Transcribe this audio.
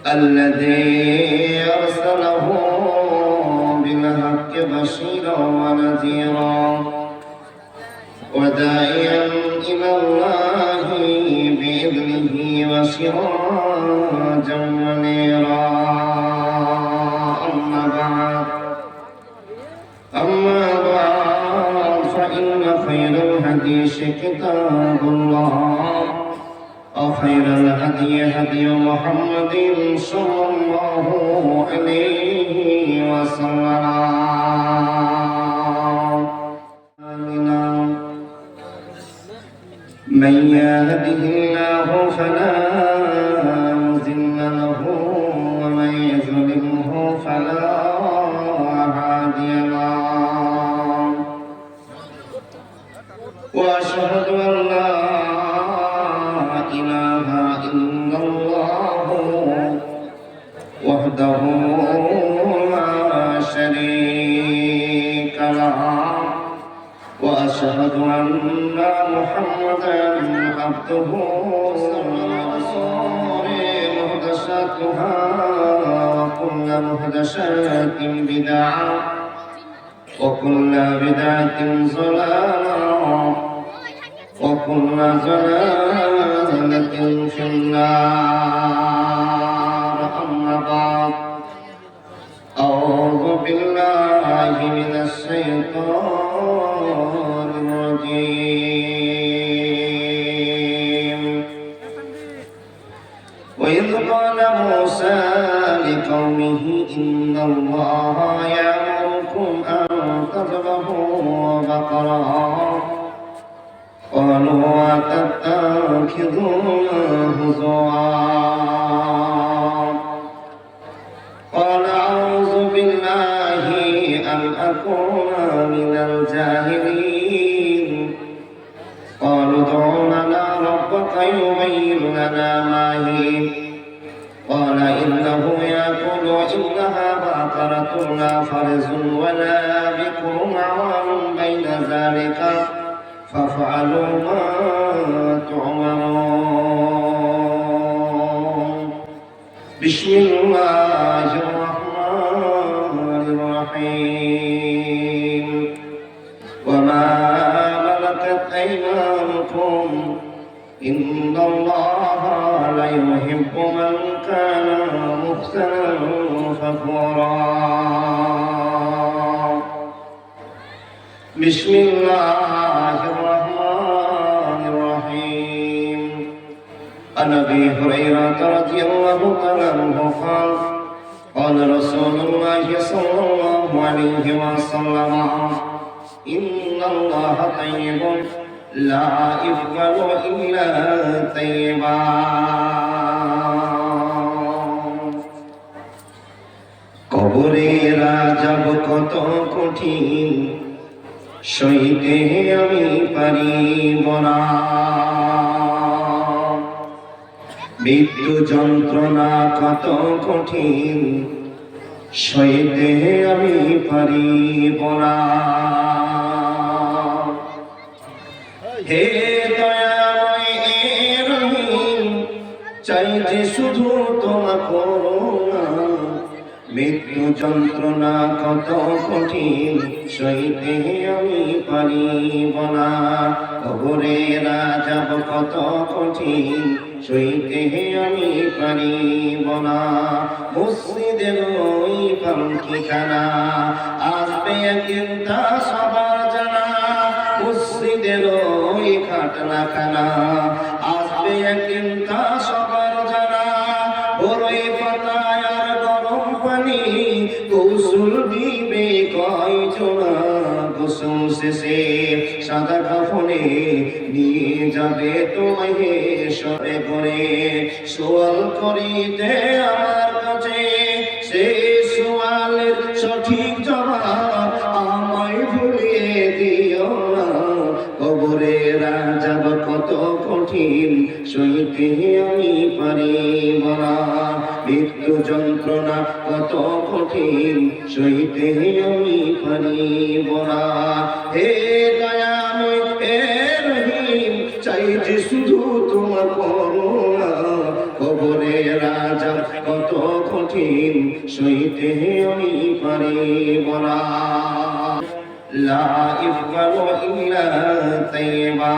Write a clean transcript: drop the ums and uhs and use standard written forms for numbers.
الذي أرسله بالحق بشيرا ونذيرا وداعيا إلى الله بإذنه وسراجا منيرا أما بعد فإن خير الحديث كتاب الله وخير الهدي هدي محمد صلى الله عليه وسلم من يهده الله فلا مضل له ومن يضلله فلا هادي له وأشهد أن لا إله إلا الله وحده لا شريك له وأشهد أن محمدا عبده ورسوله محدثاتها وكل محدثات بدعة وكل بدعة ضلالة وكل ضلالة في النار أما بعد أعوذ بالله من الشيطان الرجيم وإذ قال موسى لقومه إن الله يأمركم أن تذبحوا بقرة قالوا أتتخذون هزوا قال أعوذ بالله أن أكون من الجاهلين قالوا ادع لنا ربك يبين لنا ما هي قال إنه يقول إنها بقرة لا فرز ولا بكر عوان بين ذلك فافعلوا ما تؤمرون بسم الله الرحمن الرحيم وما ملكت أيمانكم إن الله لا يحب من كان مختالا فخورا بسم الله الرحمن الرحيم عن أبي هريرة رضي الله تعالى عنه قال قال رسول الله صلى الله عليه وسلم إن الله طيب لا يقبل إلا طيبا কবরের আযাব কত কঠিন সইতে আমি পারিব না মৃত্যু যন্ত্রণা কত কঠিন সইতে আমি পারিব না হে দয়াময় রহিম চাইতে শুধু তোমার করুণা মৃত্যু যন্ত্রণা কত কঠিন সইতে আমি পারিব না কবরের আযাব কত কঠিন সইতে আমি পারিব না মসজিদের ওই পালকিখানা আসবে একদিন তা সবার জানা মসজিদের ওই খাটনাখানা আসবে একদিন তা সবার জানা বড়ই পাতায় আর গরম পানি গোসল দিবে কয়জনা গোসল শেষে সাদা কাফনে নিয়ে যাবে তোমায় সরে করে সোয়াল করিতে আমার কাছে সেই সোয়ালের সঠিক জবাব আমায় ভুলিয়ে দিও না কবরের আযাব কত কঠিন সইতে আমি পারিব না মৃত্যু যন্ত্রণা কত কঠিন সইতে আমি পারিব না হে দয়াময় হে রহিম চাই যে শুধু তোমার করুণা কবরের আযাব কত কঠিন সইতে আমি পারিব না লা ইফকারু ইল্লা তাইয়্যিবা